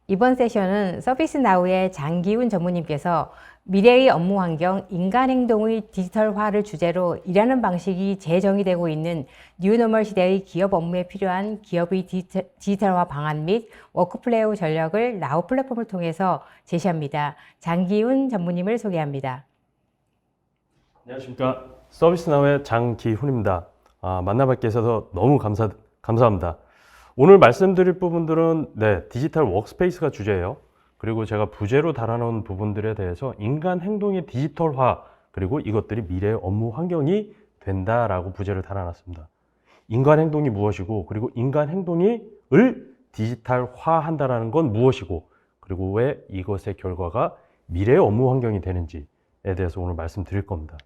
이번 세션은 서비스나우의 장기훈 전무님께서 미래의 업무 환경, 인간 행동의 디지털화를 주제로 일하는 방식이 재정의되고 있는 뉴노멀 시대의 기업 업무에 필요한 기업의 디지털화 방안 및 워크플레이 전략을 나우 플랫폼을 통해서 제시합니다. 장기훈 전무님을 소개합니다. 안녕하십니까. 서비스나우의 장기훈입니다. 만나뵙게 해서 너무 감사합니다. 오늘 말씀드릴 부분들은 디지털 워크스페이스가 주제예요. 그리고 제가 부제로 달아놓은 부분들에 대해서 인간 행동의 디지털화, 그리고 이것들이 미래의 업무 환경이 된다라고 부제를 달아놨습니다. 인간 행동이 무엇이고, 그리고 인간 행동을 디지털화한다라는 건 무엇이고, 그리고 왜 이것의 결과가 미래의 업무 환경이 되는지에 대해서 오늘 말씀드릴 겁니다.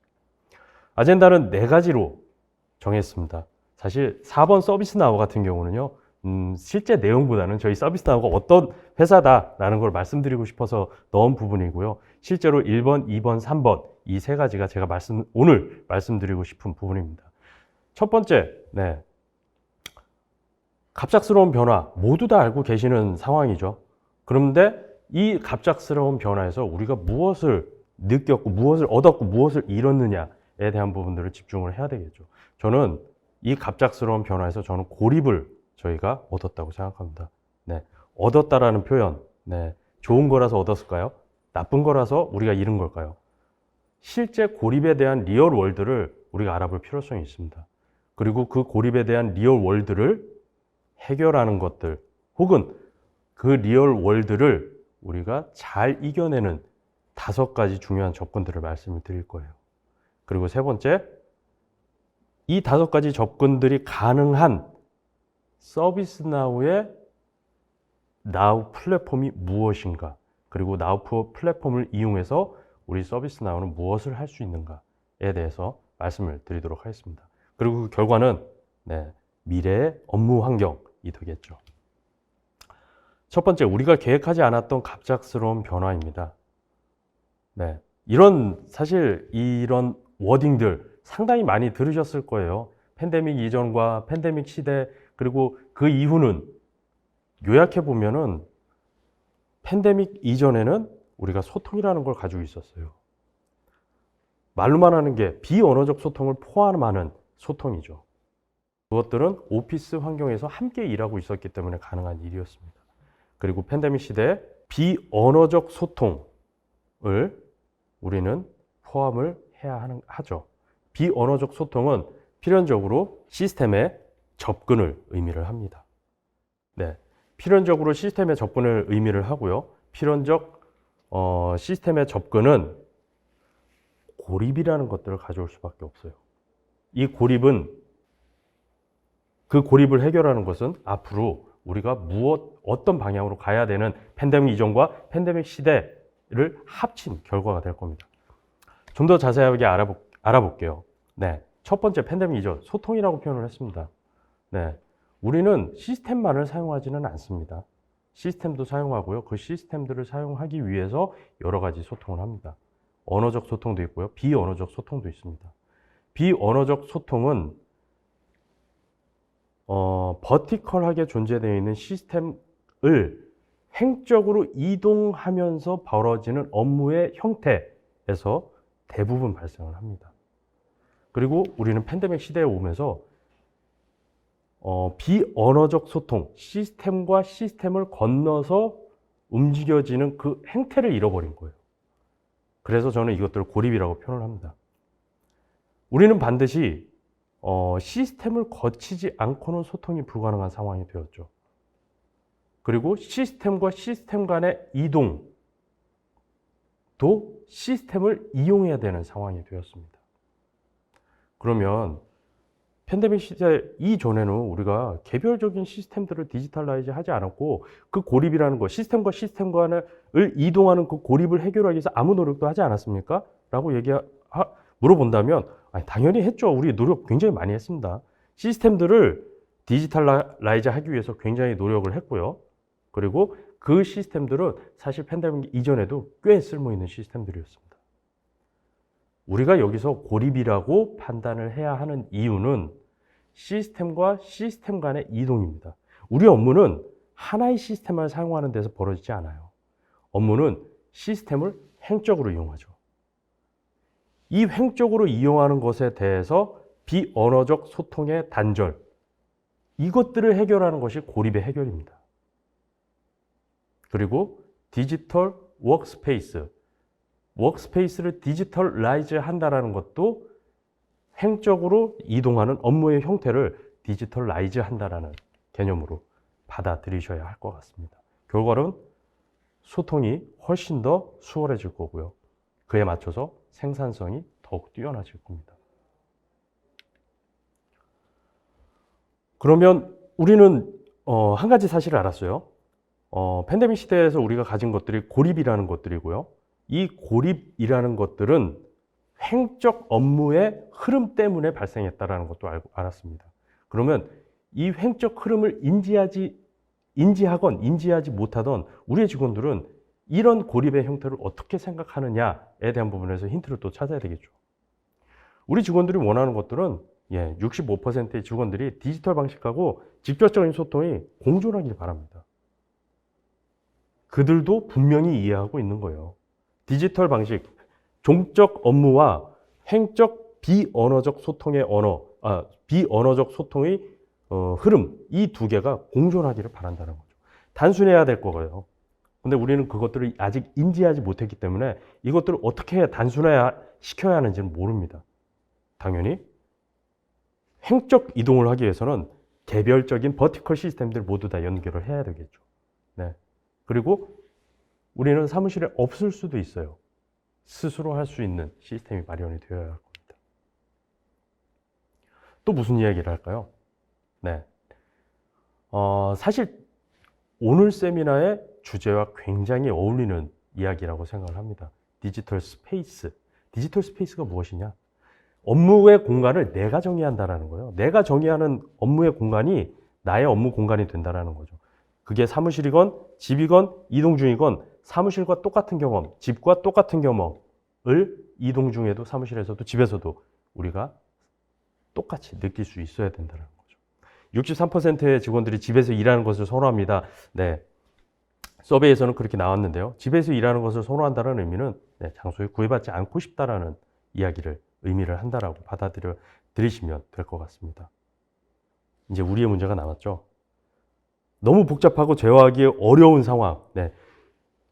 아젠다는 4가지로 정했습니다. 사실 4번 서비스나우 같은 경우는요, 실제 내용보다는 저희 서비스나우가 어떤 회사다라는 걸 말씀드리고 싶어서 넣은 부분이고요. 실제로 1번, 2번, 3번 이 3가지가 제가 오늘 말씀드리고 싶은 부분입니다. 첫 번째, 갑작스러운 변화 모두 다 알고 계시는 상황이죠. 그런데 이 갑작스러운 변화에서 우리가 무엇을 느꼈고 무엇을 얻었고 무엇을 잃었느냐에 대한 부분들을 집중을 해야 되겠죠. 저는 이 갑작스러운 변화에서 저는 고립을 저희가 얻었다고 생각합니다. 얻었다라는 표현, 좋은 거라서 얻었을까요? 나쁜 거라서 우리가 잃은 걸까요? 실제 고립에 대한 리얼 월드를 우리가 알아볼 필요성이 있습니다. 그리고 그 고립에 대한 리얼 월드를 해결하는 것들, 혹은 그 리얼 월드를 우리가 잘 이겨내는 5가지 중요한 접근들을 말씀을 드릴 거예요. 그리고 세 번째, 이 5가지 접근들이 가능한 서비스나우의 나우 플랫폼이 무엇인가, 그리고 나우 플랫폼을 이용해서 우리 서비스나우는 무엇을 할 수 있는가에 대해서 말씀을 드리도록 하겠습니다. 그리고 그 결과는 미래의 업무 환경이 되겠죠. 첫 번째, 우리가 계획하지 않았던 갑작스러운 변화입니다. 사실 이런 워딩들 상당히 많이 들으셨을 거예요. 팬데믹 이전과 팬데믹 시대, 그리고 그 이후는 요약해 보면은 팬데믹 이전에는 우리가 소통이라는 걸 가지고 있었어요. 말로만 하는 게 비언어적 소통을 포함하는 소통이죠. 그것들은 오피스 환경에서 함께 일하고 있었기 때문에 가능한 일이었습니다. 그리고 팬데믹 시대에 비언어적 소통을 우리는 포함을 해야 하죠. 비언어적 소통은 필연적으로 시스템의 접근을 의미를 합니다. 필연적으로 시스템의 접근을 의미를 하고요. 필연적 시스템의 접근은 고립이라는 것들을 가져올 수밖에 없어요. 이 고립은, 그 고립을 해결하는 것은 앞으로 우리가 어떤 방향으로 가야 되는 팬데믹 이전과 팬데믹 시대를 합친 결과가 될 겁니다. 좀 더 자세하게 알아볼게요. 첫 번째, 팬데믹 이전, 소통이라고 표현을 했습니다. 우리는 시스템만을 사용하지는 않습니다. 시스템도 사용하고요. 그 시스템들을 사용하기 위해서 여러 가지 소통을 합니다. 언어적 소통도 있고요. 비언어적 소통도 있습니다. 비언어적 소통은 버티컬하게 존재되어 있는 시스템을 행적으로 이동하면서 벌어지는 업무의 형태에서 대부분 발생을 합니다. 그리고 우리는 팬데믹 시대에 오면서 비언어적 소통, 시스템과 시스템을 건너서 움직여지는 그 행태를 잃어버린 거예요. 그래서 저는 이것들을 고립이라고 표현을 합니다. 우리는 반드시 시스템을 거치지 않고는 소통이 불가능한 상황이 되었죠. 그리고 시스템과 시스템 간의 이동도 시스템을 이용해야 되는 상황이 되었습니다. 그러면 팬데믹 시대 이전에는 우리가 개별적인 시스템들을 디지털라이즈 하지 않았고, 그 고립이라는 것, 시스템과 시스템 간을 이동하는 그 고립을 해결하기 위해서 아무 노력도 하지 않았습니까? 라고 물어본다면, 당연히 했죠. 우리 노력 굉장히 많이 했습니다. 시스템들을 디지털라이즈 하기 위해서 굉장히 노력을 했고요. 그리고 그 시스템들은 사실 팬데믹 이전에도 꽤 쓸모있는 시스템들이었습니다. 우리가 여기서 고립이라고 판단을 해야 하는 이유는 시스템과 시스템 간의 이동입니다. 우리 업무는 하나의 시스템을 사용하는 데서 벌어지지 않아요. 업무는 시스템을 횡적으로 이용하죠. 이 횡적으로 이용하는 것에 대해서 비언어적 소통의 단절, 이것들을 해결하는 것이 고립의 해결입니다. 그리고 디지털 워크스페이스를 디지털라이즈 한다는 것도 횡적으로 이동하는 업무의 형태를 디지털라이즈 한다는 개념으로 받아들이셔야 할 것 같습니다. 결과는 소통이 훨씬 더 수월해질 거고요. 그에 맞춰서 생산성이 더욱 뛰어나질 겁니다. 그러면 우리는 한 가지 사실을 알았어요. 팬데믹 시대에서 우리가 가진 것들이 고립이라는 것들이고요. 이 고립이라는 것들은 횡적 업무의 흐름 때문에 발생했다는 것도 알았습니다. 그러면 이 횡적 흐름을 인지하건 인지하지 못하던 우리의 직원들은 이런 고립의 형태를 어떻게 생각하느냐에 대한 부분에서 힌트를 또 찾아야 되겠죠. 우리 직원들이 원하는 것들은 65%의 직원들이 디지털 방식하고 직접적인 소통이 공존하길 바랍니다. 그들도 분명히 이해하고 있는 거예요. 디지털 방식, 종적 업무와 횡적 비언어적 소통의 비언어적 소통의 흐름, 이 두 개가 공존하기를 바란다는 거죠. 단순해야 될 거예요. 근데 우리는 그것들을 아직 인지하지 못했기 때문에 이것들을 어떻게 단순화 시켜야 하는지는 모릅니다. 당연히 횡적 이동을 하기 위해서는 개별적인 버티컬 시스템들 모두 다 연결을 해야 되겠죠. 네. 그리고 우리는 사무실에 없을 수도 있어요. 스스로 할 수 있는 시스템이 마련이 되어야 할 겁니다. 또 무슨 이야기를 할까요? 네. 사실 오늘 세미나의 주제와 굉장히 어울리는 이야기라고 생각을 합니다. 디지털 스페이스. 디지털 스페이스가 무엇이냐? 업무의 공간을 내가 정의한다라는 거예요. 내가 정의하는 업무의 공간이 나의 업무 공간이 된다라는 거죠. 그게 사무실이건 집이건 이동 중이건 사무실과 똑같은 경험, 집과 똑같은 경험을 이동 중에도 사무실에서도 집에서도 우리가 똑같이 느낄 수 있어야 된다는 거죠. 63%의 직원들이 집에서 일하는 것을 선호합니다. 네. 서베이에서는 그렇게 나왔는데요. 집에서 일하는 것을 선호한다는 의미는 장소에 구애받지 않고 싶다라는 의미를 한다라고 받아들이시면 될 것 같습니다. 이제 우리의 문제가 남았죠. 너무 복잡하고 제어하기 어려운 상황. 네.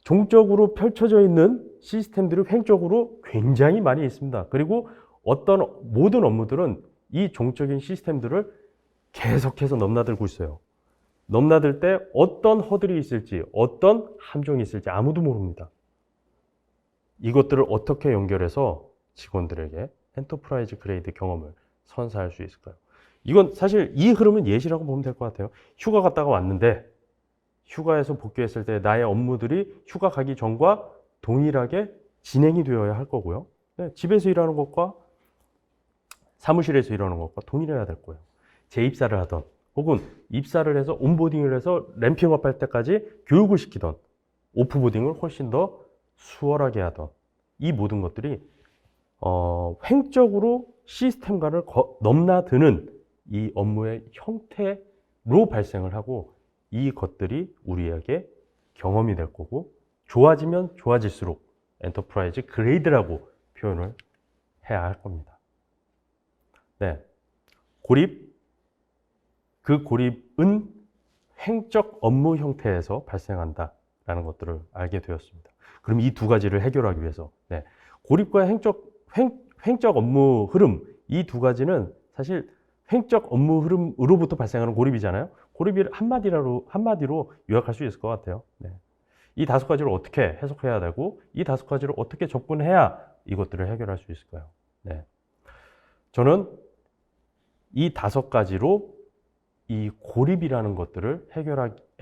종적으로 펼쳐져 있는 시스템들이 횡적으로 굉장히 많이 있습니다. 그리고 모든 업무들은 이 종적인 시스템들을 계속해서 넘나들고 있어요. 넘나들 때 어떤 허들이 있을지, 어떤 함정이 있을지 아무도 모릅니다. 이것들을 어떻게 연결해서 직원들에게 엔터프라이즈 그레이드 경험을 선사할 수 있을까요? 이건 사실 이 흐름은 예시라고 보면 될 것 같아요. 휴가 갔다가 왔는데 휴가에서 복귀했을 때 나의 업무들이 휴가 가기 전과 동일하게 진행이 되어야 할 거고요. 집에서 일하는 것과 사무실에서 일하는 것과 동일해야 될 거예요. 재입사를 하던 혹은 입사를 해서 온보딩을 해서 램핑업 할 때까지 교육을 시키던 오프보딩을 훨씬 더 수월하게 하던 이 모든 것들이 횡적으로 시스템과를 넘나드는 이 업무의 형태로 발생을 하고 이 것들이 우리에게 경험이 될 거고 좋아지면 좋아질수록 엔터프라이즈 그레이드라고 표현을 해야 할 겁니다. 네. 그 고립은 횡적 업무 형태에서 발생한다라는 것들을 알게 되었습니다. 그럼 이 두 가지를 해결하기 위해서 고립과 횡적 업무 흐름 이 두 가지는 사실 횡적 업무 흐름으로부터 발생하는 고립이잖아요. 고립이 한마디로 요약할 수 있을 것 같아요. 이 다섯 가지를 어떻게 해석해야 되고 이 다섯 가지를 어떻게 접근해야 이것들을 해결할 수 있을까요? 저는 이 다섯 가지로 이 고립이라는 것들을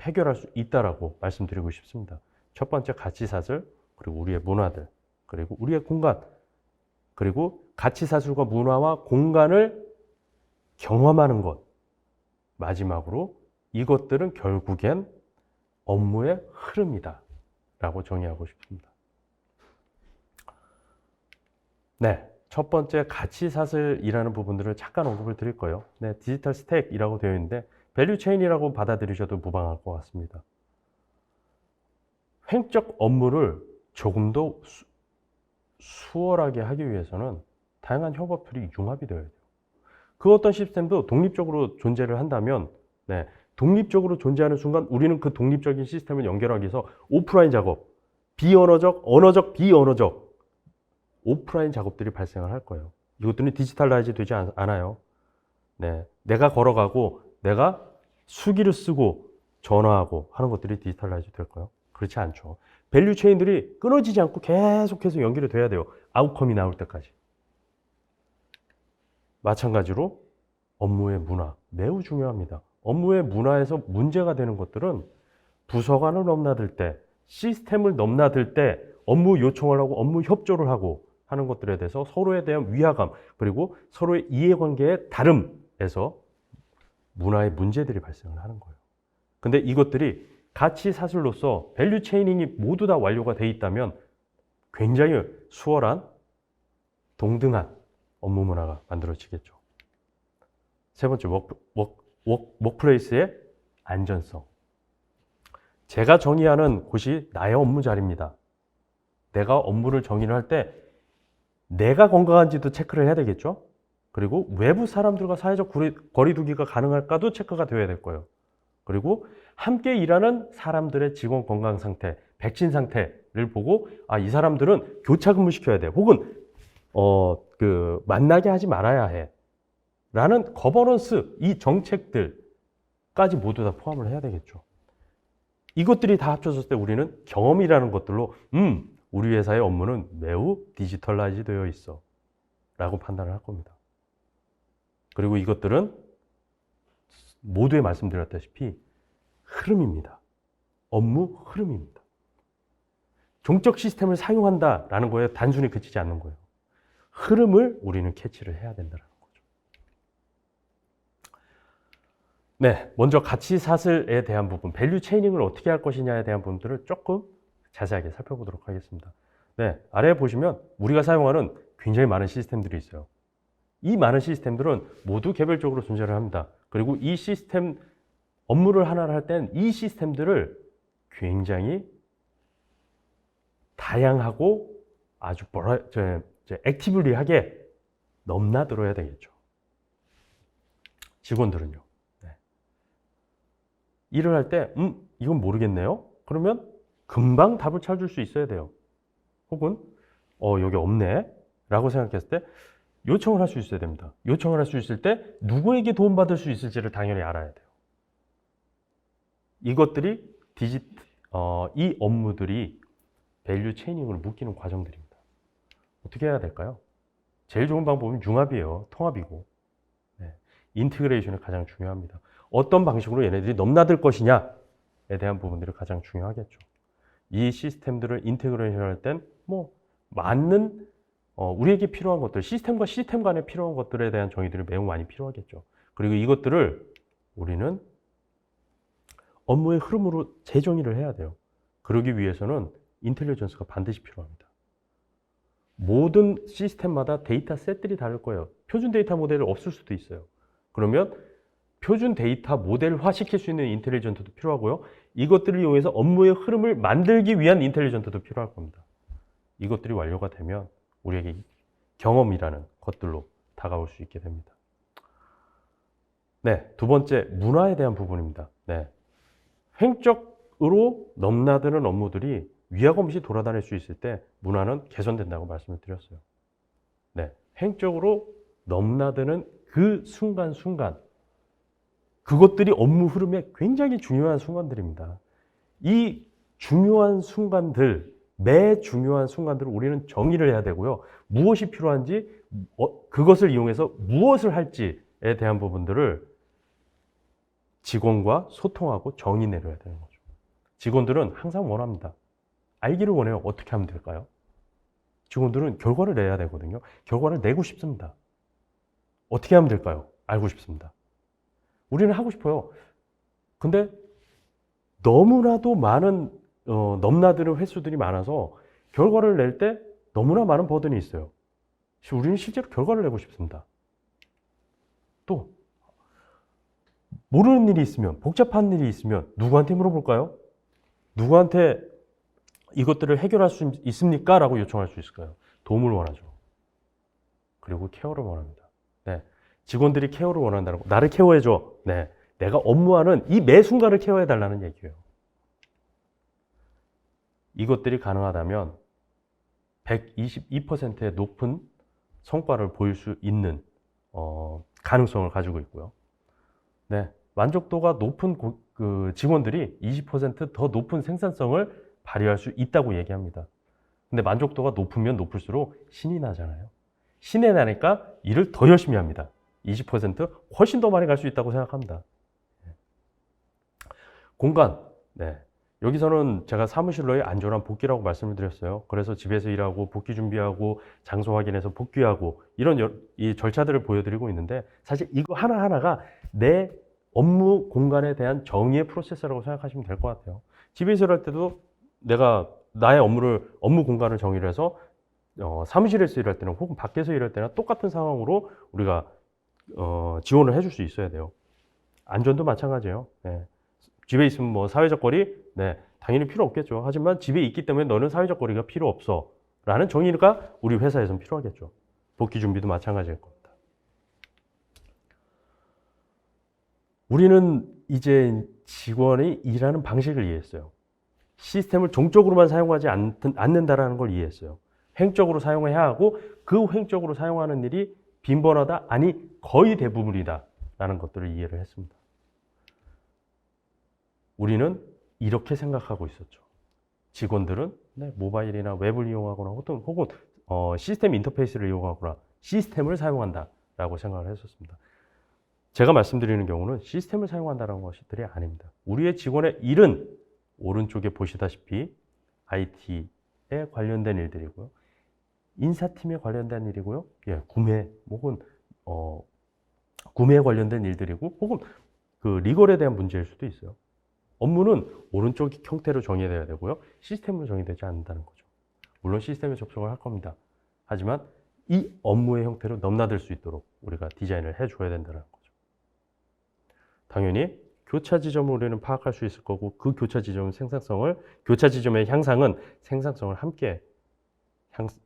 해결할 수 있다라고 말씀드리고 싶습니다. 첫 번째 가치사슬, 그리고 우리의 문화들, 그리고 우리의 공간, 그리고 가치사슬과 문화와 공간을 경험하는 것. 마지막으로 이것들은 결국엔 업무의 흐름이다 라고 정의하고 싶습니다. 첫 번째 가치사슬이라는 부분들을 잠깐 언급을 드릴 거예요. 디지털 스택이라고 되어 있는데 밸류 체인이라고 받아들이셔도 무방할 것 같습니다. 횡적 업무를 조금 더 수월하게 하기 위해서는 다양한 협업툴이 융합이 되어야 돼요. 그 어떤 시스템도 독립적으로 존재를 한다면, 네, 독립적으로 존재하는 순간 우리는 그 독립적인 시스템을 연결하기 위해서 오프라인 작업, 비언어적, 언어적, 비언어적 오프라인 작업들이 발생을 할 거예요. 이것들은 디지털라이즈 되지 않아요. 네, 내가 걸어가고 내가 수기를 쓰고 전화하고 하는 것들이 디지털라이즈 될 거예요. 그렇지 않죠. 밸류 체인들이 끊어지지 않고 계속해서 연결이 돼야 돼요. 아웃컴이 나올 때까지. 마찬가지로 업무의 문화, 매우 중요합니다. 업무의 문화에서 문제가 되는 것들은 부서 간을 넘나들 때, 시스템을 넘나들 때 업무 요청을 하고 업무 협조를 하고 하는 것들에 대해서 서로에 대한 위화감, 그리고 서로의 이해관계의 다름에서 문화의 문제들이 발생을 하는 거예요. 근데 이것들이 가치 사슬로서 밸류 체이닝이 모두 다 완료가 돼 있다면 굉장히 수월한 동등한 업무 문화가 만들어지겠죠. 세 번째, 워크플레이스의 안전성. 제가 정의하는 곳이 나의 업무 자리입니다. 내가 업무를 정의를 할 때 내가 건강한지도 체크를 해야 되겠죠. 그리고 외부 사람들과 사회적 거리두기가 가능할까도 체크가 되어야 될 거예요. 그리고 함께 일하는 사람들의 직원 건강 상태, 백신 상태를 보고 이 사람들은 교차 근무시켜야 돼. 혹은 만나게 하지 말아야 해. 라는 거버넌스, 이 정책들까지 모두 다 포함을 해야 되겠죠. 이것들이 다 합쳐졌을 때 우리는 경험이라는 것들로 우리 회사의 업무는 매우 디지털라이즈 되어 있어 라고 판단을 할 겁니다. 그리고 이것들은 모두에 말씀드렸다시피 흐름입니다. 업무 흐름입니다. 종적 시스템을 사용한다라는 거에 단순히 그치지 않는 거예요. 흐름을 우리는 캐치를 해야 된다는 거죠. 네, 먼저 가치 사슬에 대한 부분, 밸류 체이닝을 어떻게 할 것이냐에 대한 부분들을 조금 자세하게 살펴보도록 하겠습니다. 네, 아래에 보시면 우리가 사용하는 굉장히 많은 시스템들이 있어요. 이 많은 시스템들은 모두 개별적으로 존재를 합니다. 그리고 이 시스템 업무를 하나를 할 땐 이 시스템들을 굉장히 다양하고 아주 액티블리하게 넘나들어야 되겠죠. 직원들은요. 네. 일을 할 때 이건 모르겠네요. 그러면 금방 답을 찾을 수 있어야 돼요. 혹은 여기 없네 라고 생각했을 때 요청을 할 수 있어야 됩니다. 요청을 할 수 있을 때 누구에게 도움받을 수 있을지를 당연히 알아야 돼요. 이것들이 이 업무들이 밸류 체이닝을 묶이는 과정들입니다. 어떻게 해야 될까요? 제일 좋은 방법은 융합이에요. 통합이고. 네. 인티그레이션이 가장 중요합니다. 어떤 방식으로 얘네들이 넘나들 것이냐에 대한 부분들이 가장 중요하겠죠. 이 시스템들을 인티그레이션 할 땐 맞는 우리에게 필요한 것들, 시스템과 시스템 간에 필요한 것들에 대한 정의들이 매우 많이 필요하겠죠. 그리고 이것들을 우리는 업무의 흐름으로 재정의를 해야 돼요. 그러기 위해서는 인텔리전스가 반드시 필요합니다. 모든 시스템마다 데이터 셋들이 다를 거예요. 표준 데이터 모델이 없을 수도 있어요. 그러면 표준 데이터 모델화 시킬 수 있는 인텔리전트도 필요하고요. 이것들을 이용해서 업무의 흐름을 만들기 위한 인텔리전트도 필요할 겁니다. 이것들이 완료가 되면 우리에게 경험이라는 것들로 다가올 수 있게 됩니다. 네, 두 번째, 문화에 대한 부분입니다. 네, 횡적으로 넘나드는 업무들이 위화감 없이 돌아다닐 수 있을 때 문화는 개선된다고 말씀을 드렸어요. 네, 횡적으로 넘나드는 그 순간순간, 그것들이 업무 흐름에 굉장히 중요한 순간들입니다. 이 중요한 순간들, 매 중요한 순간들을 우리는 정의를 해야 되고요. 무엇이 필요한지, 그것을 이용해서 무엇을 할지에 대한 부분들을 직원과 소통하고 정의 내려야 되는 거죠. 직원들은 항상 원합니다. 알기를 원해요. 어떻게 하면 될까요? 직원들은 결과를 내야 되거든요. 결과를 내고 싶습니다. 어떻게 하면 될까요? 알고 싶습니다. 우리는 하고 싶어요. 근데 너무나도 많은 넘나드는 횟수들이 많아서 결과를 낼 때 너무나 많은 버든이 있어요. 우리는 실제로 결과를 내고 싶습니다. 또 모르는 일이 있으면, 복잡한 일이 있으면 누구한테 물어볼까요? 누구한테 이것들을 해결할 수 있습니까? 라고 요청할 수 있을까요? 도움을 원하죠. 그리고 케어를 원합니다. 네. 직원들이 케어를 원한다는 거. 나를 케어해줘. 네. 내가 업무하는 이 매 순간을 케어해달라는 얘기예요. 이것들이 가능하다면 122%의 높은 성과를 보일 수 있는 가능성을 가지고 있고요. 네. 만족도가 높은 그 직원들이 20%더 높은 생산성을 발휘할 수 있다고 얘기합니다. 근데 만족도가 높으면 높을수록 신이 나잖아요. 신이 나니까 일을 더 열심히 합니다. 20% 훨씬 더 많이 갈 수 있다고 생각합니다. 공간. 네. 여기서는 제가 사무실로의 안전한 복귀라고 말씀을 드렸어요. 그래서 집에서 일하고 복귀 준비하고 장소 확인해서 복귀하고 이런 이 절차들을 보여드리고 있는데 사실 이거 하나하나가 내 업무 공간에 대한 정의의 프로세스라고 생각하시면 될 것 같아요. 집에서 일할 때도 내가 나의 업무 공간을 정의를 해서 사무실에서 일할 때는 혹은 밖에서 일할 때나 똑같은 상황으로 우리가 지원을 해줄 수 있어야 돼요. 안전도 마찬가지예요. 네. 집에 있으면 뭐 사회적 거리, 네, 당연히 필요 없겠죠. 하지만 집에 있기 때문에 너는 사회적 거리가 필요 없어. 라는 정의가 우리 회사에서는 필요하겠죠. 복귀 준비도 마찬가지일 겁니다. 우리는 이제 직원이 일하는 방식을 이해했어요. 시스템을 종적으로만 사용하지 않는다라는 걸 이해했어요. 횡적으로 사용해야 하고 그 횡적으로 사용하는 일이 빈번하다, 아니 거의 대부분이다 라는 것들을 이해를 했습니다. 우리는 이렇게 생각하고 있었죠. 직원들은 모바일이나 웹을 이용하거나 혹은 시스템 인터페이스를 이용하거나 시스템을 사용한다 라고 생각을 했었습니다. 제가 말씀드리는 경우는 시스템을 사용한다는 것들이 아닙니다. 우리의 직원의 일은 오른쪽에 보시다시피 IT에 관련된 일들이고요. 인사팀에 관련된 일이고요. 예, 구매 혹은 구매에 관련된 일들이고 혹은 그 리걸에 대한 문제일 수도 있어요. 업무는 오른쪽 형태로 정의되어야 되고요. 시스템으로 정의되지 않는다는 거죠. 물론 시스템에 접속을 할 겁니다. 하지만 이 업무의 형태로 넘나들 수 있도록 우리가 디자인을 해줘야 된다는 거죠. 당연히 교차 지점을 우리는 파악할 수 있을 거고 그 교차 지점의 향상은 생산성을 함께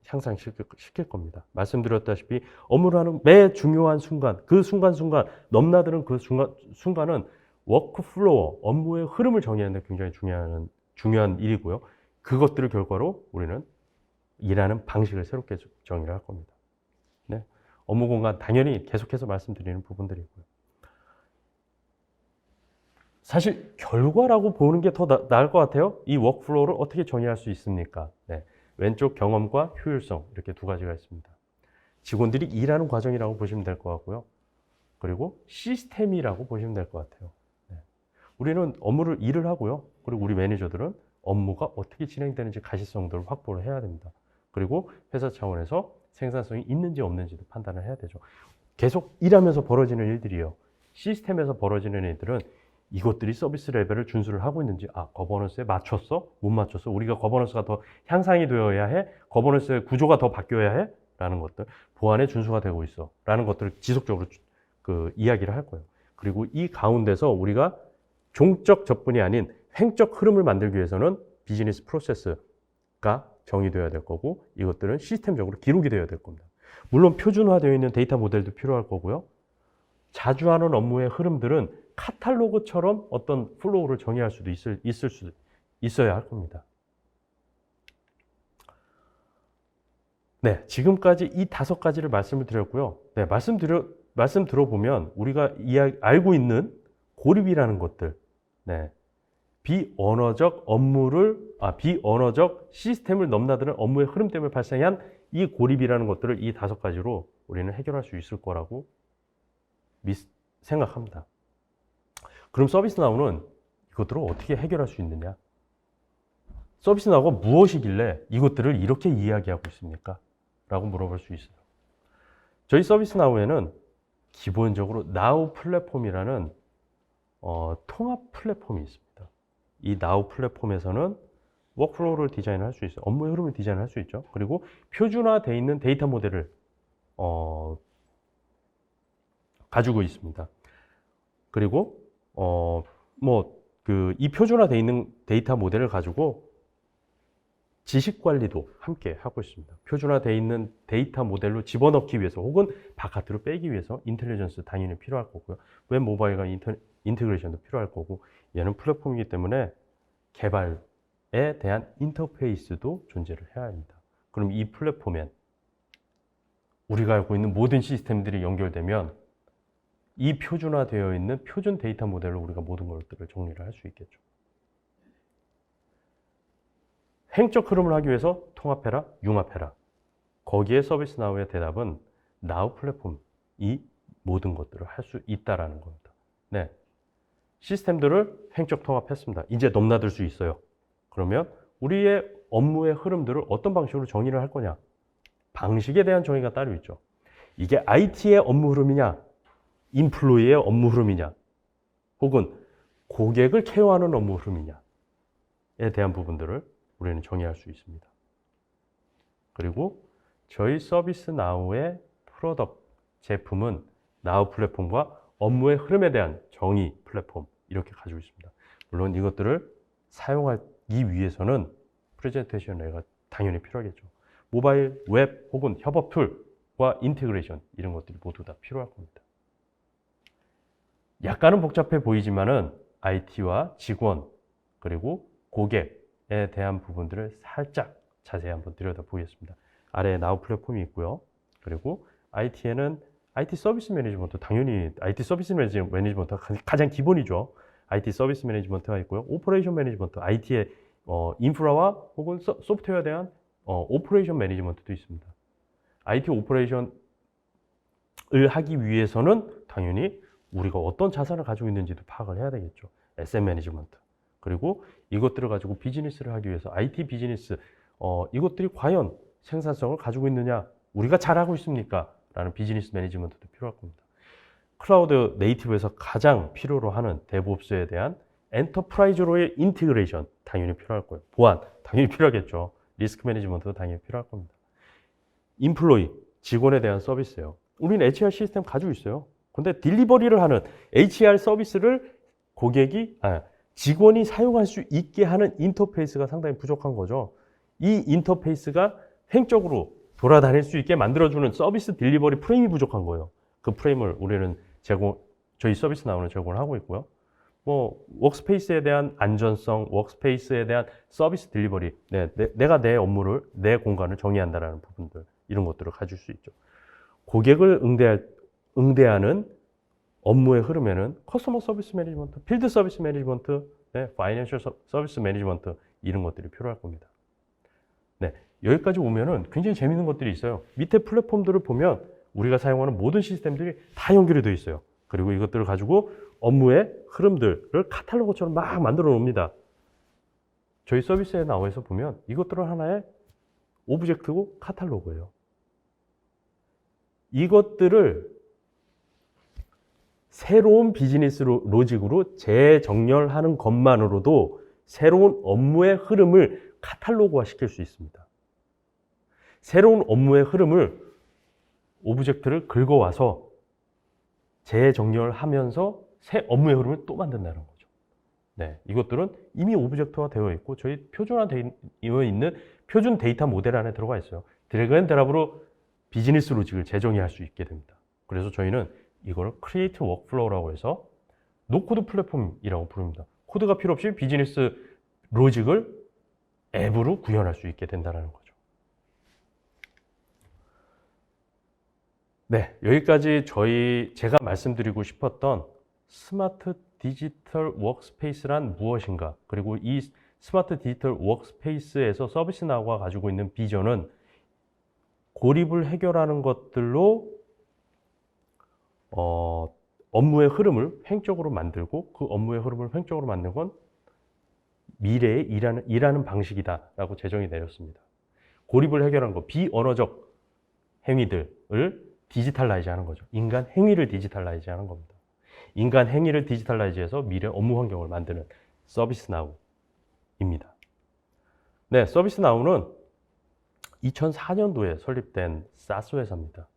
향상시킬 겁니다. 말씀드렸다시피 업무를 하는 매 중요한 순간, 그 순간순간 넘나드는 그 순간은 워크플로어, 업무의 흐름을 정의하는 데 굉장히 중요한 일이고요. 그것들을 결과로 우리는 일하는 방식을 새롭게 정의를 할 겁니다. 네. 업무 공간 당연히 계속해서 말씀드리는 부분들이고요. 사실 결과라고 보는 게 더 나을 것 같아요. 이 워크플로우를 어떻게 정의할 수 있습니까? 네. 왼쪽 경험과 효율성 이렇게 두 가지가 있습니다. 직원들이 일하는 과정이라고 보시면 될 것 같고요. 그리고 시스템이라고 보시면 될 것 같아요. 네. 우리는 일을 하고요. 그리고 우리 매니저들은 업무가 어떻게 진행되는지 가시성들을 확보를 해야 됩니다. 그리고 회사 차원에서 생산성이 있는지 없는지도 판단을 해야 되죠. 계속 일하면서 벌어지는 일들이에요. 시스템에서 벌어지는 일들은 이것들이 서비스 레벨을 준수를 하고 있는지, 거버넌스에 맞췄어? 못 맞췄어? 우리가 거버넌스가 더 향상이 되어야 해? 거버넌스의 구조가 더 바뀌어야 해? 라는 것들, 보안에 준수가 되고 있어. 라는 것들을 지속적으로 이야기를 할 거예요. 그리고 이 가운데서 우리가 종적 접근이 아닌 횡적 흐름을 만들기 위해서는 비즈니스 프로세스가 정의되어야 될 거고, 이것들은 시스템적으로 기록이 되어야 될 겁니다. 물론 표준화되어 있는 데이터 모델도 필요할 거고요. 자주 하는 업무의 흐름들은 카탈로그처럼 어떤 플로우를 정의할 수도 있어야 할 겁니다. 네, 지금까지 이 5가지를 말씀을 드렸고요. 네, 말씀 들어보면 우리가 알고 있는 고립이라는 것들, 네, 비언어적 시스템을 넘나드는 업무의 흐름 때문에 발생한 이 고립이라는 것들을 이 5가지로 우리는 해결할 수 있을 거라고 생각합니다. 그럼 서비스나우는 이것들을 어떻게 해결할 수 있느냐? 서비스나우가 무엇이길래 이것들을 이렇게 이야기하고 있습니까? 라고 물어볼 수 있어요. 저희 서비스나우에는 기본적으로 나우 플랫폼이라는 통합 플랫폼이 있습니다. 이 나우 플랫폼에서는 워크플로우를 디자인할 수 있어요. 업무의 흐름을 디자인할 수 있죠. 그리고 표준화되어 있는 데이터 모델을 가지고 있습니다. 그리고 이 표준화되어 있는 데이터 모델을 가지고 지식 관리도 함께 하고 있습니다. 표준화되어 있는 데이터 모델로 집어넣기 위해서 혹은 바깥으로 빼기 위해서 인텔리전스 당연히 필요할 거고요. 웹 모바일과 인테그레이션도 필요할 거고, 얘는 플랫폼이기 때문에 개발에 대한 인터페이스도 존재를 해야 합니다. 그럼 이 플랫폼엔 우리가 알고 있는 모든 시스템들이 연결되면 이 표준화되어 있는 표준 데이터 모델로 우리가 모든 것들을 정리를 할 수 있겠죠. 행적 흐름을 하기 위해서 통합해라, 융합해라. 거기에 서비스나우의 대답은 나우 플랫폼이 모든 것들을 할 수 있다라는 겁니다. 네, 시스템들을 행적 통합했습니다. 이제 넘나들 수 있어요. 그러면 우리의 업무의 흐름들을 어떤 방식으로 정의를 할 거냐? 방식에 대한 정의가 따로 있죠. 이게 IT의 업무 흐름이냐, 인플로이의 업무 흐름이냐, 혹은 고객을 케어하는 업무 흐름이냐에 대한 부분들을 우리는 정의할 수 있습니다. 그리고 저희 서비스 나우의 프로덕트 제품은 나우 플랫폼과 업무의 흐름에 대한 정의 플랫폼 이렇게 가지고 있습니다. 물론 이것들을 사용하기 위해서는 프레젠테이션 레이어가 당연히 필요하겠죠. 모바일, 웹 혹은 협업 툴과 인테그레이션 이런 것들이 모두 다 필요할 겁니다. 약간은 복잡해 보이지만은 IT와 직원 그리고 고객에 대한 부분들을 살짝 자세히 한번 들여다보겠습니다. 아래에 나우 플랫폼이 있고요. 그리고 IT에는 IT 서비스 매니지먼트, 당연히 IT 서비스 매니지먼트가 가장 기본이죠. IT 서비스 매니지먼트가 있고요. 오퍼레이션 매니지먼트, IT의 인프라와 혹은 소프트웨어에 대한 오퍼레이션 매니지먼트도 있습니다. IT 오퍼레이션을 하기 위해서는 당연히 우리가 어떤 자산을 가지고 있는지도 파악을 해야 되겠죠. SM 매니지먼트. 그리고 이것들을 가지고 비즈니스를 하기 위해서 IT 비즈니스, 이것들이 과연 생산성을 가지고 있느냐, 우리가 잘하고 있습니까? 라는 비즈니스 매니지먼트도 필요할 겁니다. 클라우드 네이티브에서 가장 필요로 하는 데브옵스에 대한 엔터프라이즈로의 인티그레이션 당연히 필요할 거예요. 보안 당연히 필요하겠죠. 리스크 매니지먼트도 당연히 필요할 겁니다. 인플로이, 직원에 대한 서비스예요. 우리는 HR 시스템 가지고 있어요. 근데 딜리버리를 하는 HR 서비스를 직원이 사용할 수 있게 하는 인터페이스가 상당히 부족한 거죠. 이 인터페이스가 행적으로 돌아다닐 수 있게 만들어주는 서비스 딜리버리 프레임이 부족한 거예요. 그 프레임을 우리는 저희 서비스 나우는 제공을 하고 있고요. 워크스페이스에 대한 안전성, 워크스페이스에 대한 서비스 딜리버리, 내가 내 업무를, 내 공간을 정의한다라는 부분들, 이런 것들을 가질 수 있죠. 고객을 응대하는 업무의 흐름에는 커스터머 서비스 매니지먼트, 필드 서비스 매니지먼트, 파이낸셜 서비스 매니지먼트 이런 것들이 필요할 겁니다. 네, 여기까지 오면은 굉장히 재밌는 것들이 있어요. 밑에 플랫폼들을 보면 우리가 사용하는 모든 시스템들이 다 연결이 되어 있어요. 그리고 이것들을 가지고 업무의 흐름들을 카탈로그처럼 막 만들어 놓습니다. 저희 서비스에 나와서 보면 이것들은 하나의 오브젝트고 카탈로그예요. 이것들을 새로운 비즈니스 로직으로 재정렬하는 것만으로도 새로운 업무의 흐름을 카탈로그화 시킬 수 있습니다. 새로운 업무의 흐름을 오브젝트를 긁어와서 재정렬하면서 새 업무의 흐름을 또 만든다는 거죠. 네, 이것들은 이미 오브젝트화 되어 있고 저희 표준화되어 있는 표준 데이터 모델 안에 들어가 있어요. 드래그 앤 드랍으로 비즈니스 로직을 재정의할 수 있게 됩니다. 그래서 저희는 이걸 크리에이트 워크플로우라고 해서 노코드 플랫폼이라고 부릅니다. 코드가 필요 없이 비즈니스 로직을 앱으로 구현할 수 있게 된다는 거죠. 네, 여기까지 제가 말씀드리고 싶었던 스마트 디지털 워크스페이스란 무엇인가, 그리고 이 스마트 디지털 워크스페이스에서 서비스나우가 가지고 있는 비전은 고립을 해결하는 것들로 업무의 흐름을 횡적으로 만들고, 그 업무의 흐름을 횡적으로 만든 건 미래의 일하는 방식이다라고 제정이 내렸습니다. 고립을 해결한 거, 비언어적 행위들을 디지털라이즈 하는 거죠. 인간 행위를 디지털라이즈 하는 겁니다. 인간 행위를 디지털라이즈해서 미래 업무 환경을 만드는 서비스나우입니다. 네, 서비스나우는 2004년도에 설립된 사스 회사입니다.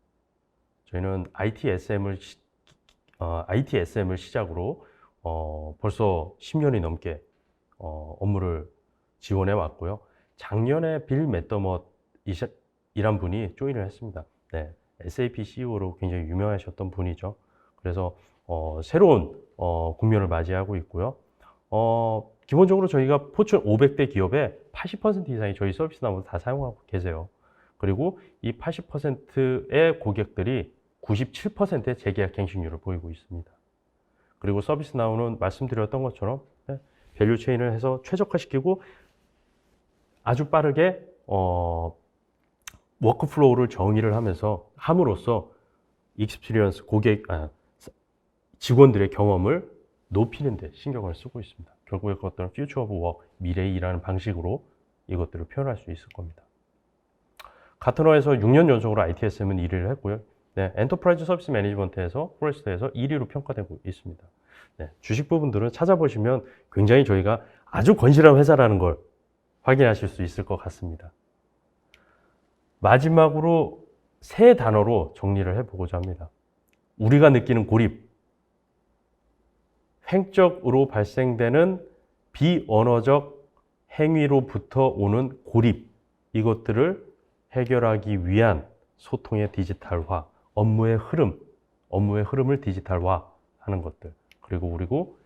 저희는 ITSM을 시작으로 벌써 10년이 넘게 업무를 지원해 왔고요. 작년에 빌 맥더머이란 분이 조인을 했습니다. 네, SAP CEO로 굉장히 유명하셨던 분이죠. 그래서 새로운 국면을 맞이하고 있고요. 기본적으로 저희가 포춘 500대 기업의 80% 이상이 저희 서비스나우를 다 사용하고 계세요. 그리고 이 80%의 고객들이 97%의 재계약 갱신율을 보이고 있습니다. 그리고 서비스나우는 말씀드렸던 것처럼 밸류 체인을 해서 최적화시키고 아주 빠르게 워크플로우를 정의를 하면서 함으로써 익스피리언스 직원들의 경험을 높이는 데 신경을 쓰고 있습니다. 결국에 그것들은 퓨처 오브 워크, 미래의 일하는 방식으로 이것들을 표현할 수 있을 겁니다. 가트너에서 6년 연속으로 ITSM은 1위를 했고요. 네, 엔터프라이즈 서비스 매니지먼트에서 포레스트에서 1위로 평가되고 있습니다. 네, 주식 부분들은 찾아보시면 굉장히 저희가 아주 건실한 회사라는 걸 확인하실 수 있을 것 같습니다. 마지막으로 세 단어로 정리를 해보고자 합니다. 우리가 느끼는 고립, 횡적으로 발생되는 비언어적 행위로부터 오는 고립, 이것들을 해결하기 위한 소통의 디지털화, 업무의 흐름을 디지털화하는 것들, 그리고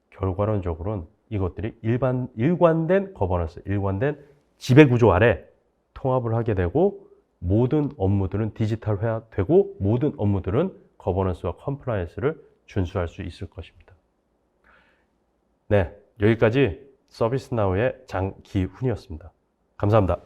결과론적으로는 이것들이 일관된 거버넌스, 일관된 지배구조 아래 통합을 하게 되고 모든 업무들은 디지털화되고 모든 업무들은 거버넌스와 컴플라이언스를 준수할 수 있을 것입니다. 네, 여기까지 서비스나우의 장기훈이었습니다. 감사합니다.